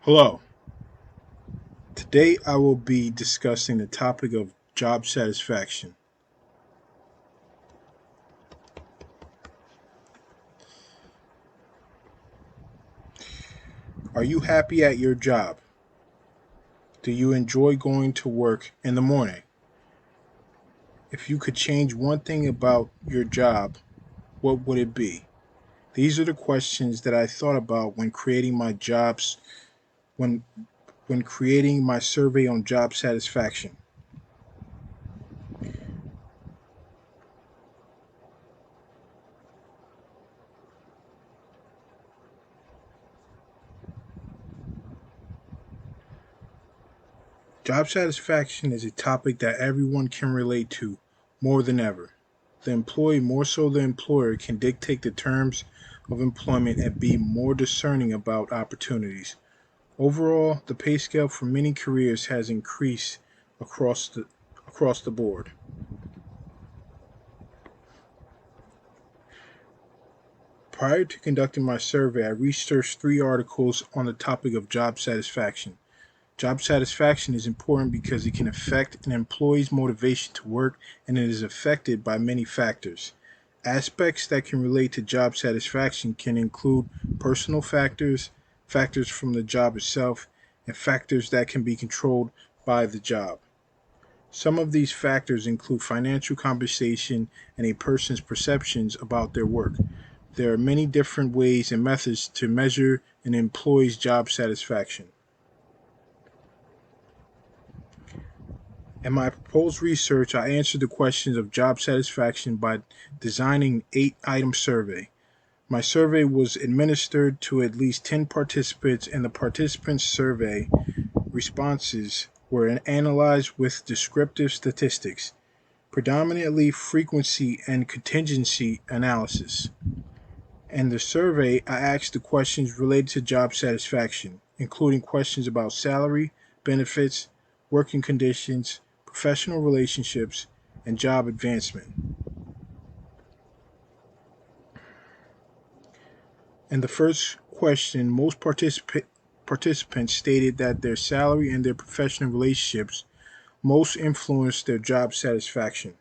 Hello. Today I will be discussing the topic of job satisfaction. Are you happy at your job? Do you enjoy going to work in the morning? If you could change one thing about your job, what would it be? These are the questions that I thought about when when creating my survey on job satisfaction. Job satisfaction is a topic that everyone can relate to more than ever. The employee, more so the employer, can dictate the terms of employment and be more discerning about opportunities. Overall, the pay scale for many careers has increased across the across the board. Prior to conducting my survey, I researched three articles on the topic of job satisfaction. Job satisfaction is important because it can affect an employee's motivation to work, and it is affected by many factors. Aspects that can relate to job satisfaction can include personal factors, factors from the job itself, and factors that can be controlled by the job. Some of these factors include financial compensation and a person's perceptions about their work. There are many different ways and methods to measure an employee's job satisfaction. In my proposed research, I answered the questions of job satisfaction by designing an 8 item survey. My survey was administered to at least 10 participants, and the participants' survey responses were analyzed with descriptive statistics, predominantly frequency and contingency analysis. In the survey, I asked the questions related to job satisfaction, including questions about salary, benefits, working conditions, professional relationships, and job advancement. In the first question, participants stated that their salary and their professional relationships most influenced their job satisfaction.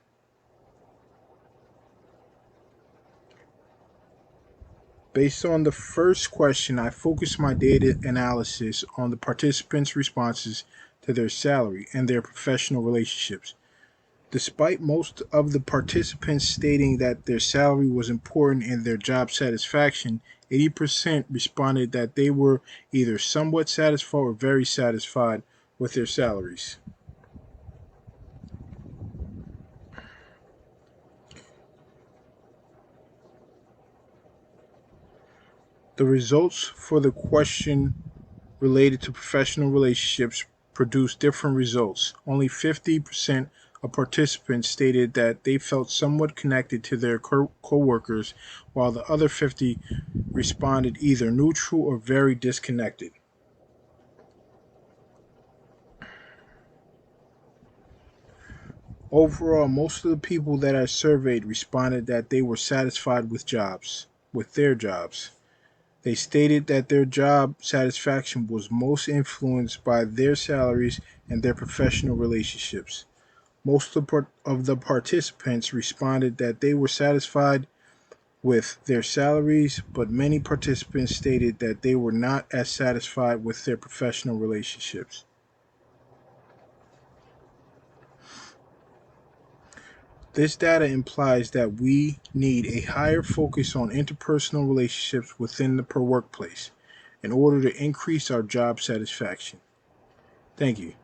Based on the first question, I focused my data analysis on the participants' responses to their salary and their professional relationships. Despite most of the participants stating that their salary was important in their job satisfaction, 80% responded that they were either somewhat satisfied or very satisfied with their salaries. The results for the question related to professional relationships produced different results. Only 50% of participants stated that they felt somewhat connected to their coworkers, while the other 50 responded either neutral or very disconnected. Overall, most of the people that I surveyed responded that they were satisfied with their jobs. They stated that their job satisfaction was most influenced by their salaries and their professional relationships. Most of the participants responded that they were satisfied with their salaries, but many participants stated that they were not as satisfied with their professional relationships. This data implies that we need a higher focus on interpersonal relationships within the per workplace in order to increase our job satisfaction. Thank you.